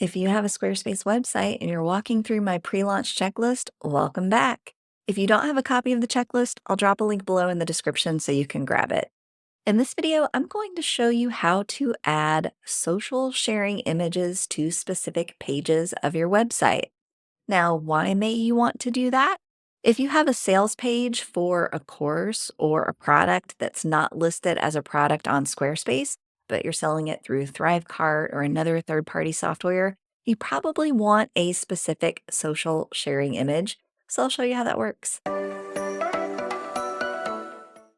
If you have a Squarespace website and you're walking through my pre-launch checklist, welcome back. If you don't have a copy of the checklist, I'll drop a link below in the description so you can grab it. In this video, I'm going to show you how to add social sharing images to specific pages of your website. Now, why may you want to do that? If you have a sales page for a course or a product that's not listed as a product on Squarespace, but you're selling it through Thrivecart or another third-party software, you probably want a specific social sharing image. So I'll show you how that works.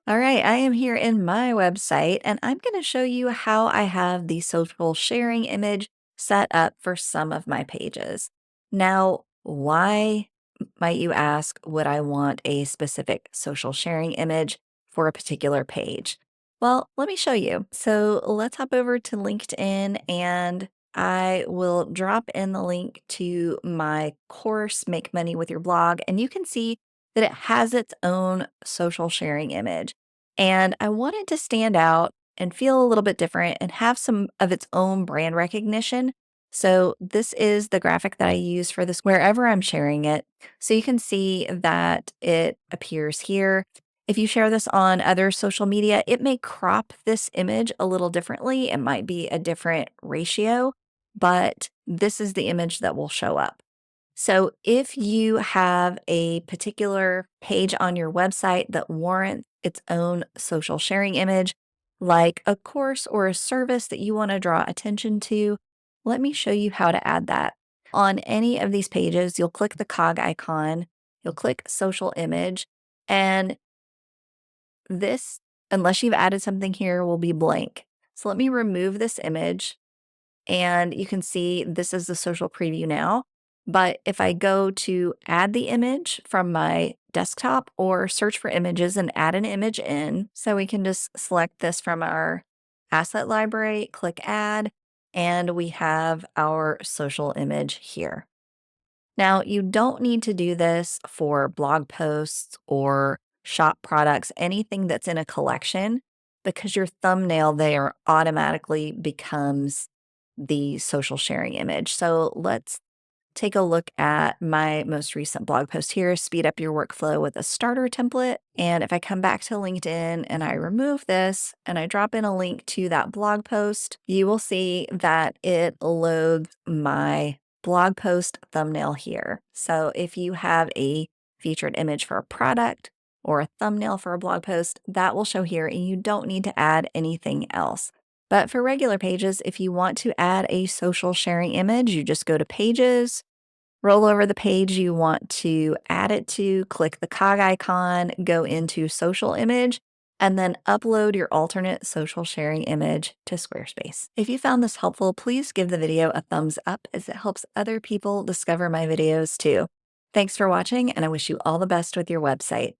All right, I am here in my website and I'm going to show you how I have the social sharing image set up for some of my pages. Now, why might you ask, would I want a specific social sharing image for a particular page? Well, let me show you. So let's hop over to LinkedIn and I will drop in the link to my course, Make Money with Your Blog, and you can see that it has its own social sharing image. And I want it to stand out and feel a little bit different and have some of its own brand recognition. So this is the graphic that I use for this wherever I'm sharing it. So you can see that it appears here. If you share this on other social media, it may crop this image a little differently. It might be a different ratio, but this is the image that will show up. So if you have a particular page on your website that warrants its own social sharing image, like a course or a service that you want to draw attention to, let me show you how to add that. On any of these pages, you'll click the cog icon, you'll click social image, and this, unless you've added something here, will be blank. So let me remove this image. And you can see this is the social preview now. But if I go to add the image from my desktop or search for images and add an image in, so we can just select this from our asset library, click add, and we have our social image here. Now, you don't need to do this for blog posts or shop products, anything that's in a collection, because your thumbnail there automatically becomes the social sharing image. So let's take a look at my most recent blog post here, Speed Up Your Workflow with a Starter Template. And if I come back to LinkedIn and I remove this and I drop in a link to that blog post, you will see that it loads my blog post thumbnail here. So if you have a featured image for a product or a thumbnail for a blog post, that will show here and you don't need to add anything else. But for regular pages, if you want to add a social sharing image, you just go to Pages, roll over the page you want to add it to, click the cog icon, go into Social Image, and then upload your alternate social sharing image to Squarespace. If you found this helpful, please give the video a thumbs up as it helps other people discover my videos too. Thanks for watching, and I wish you all the best with your website.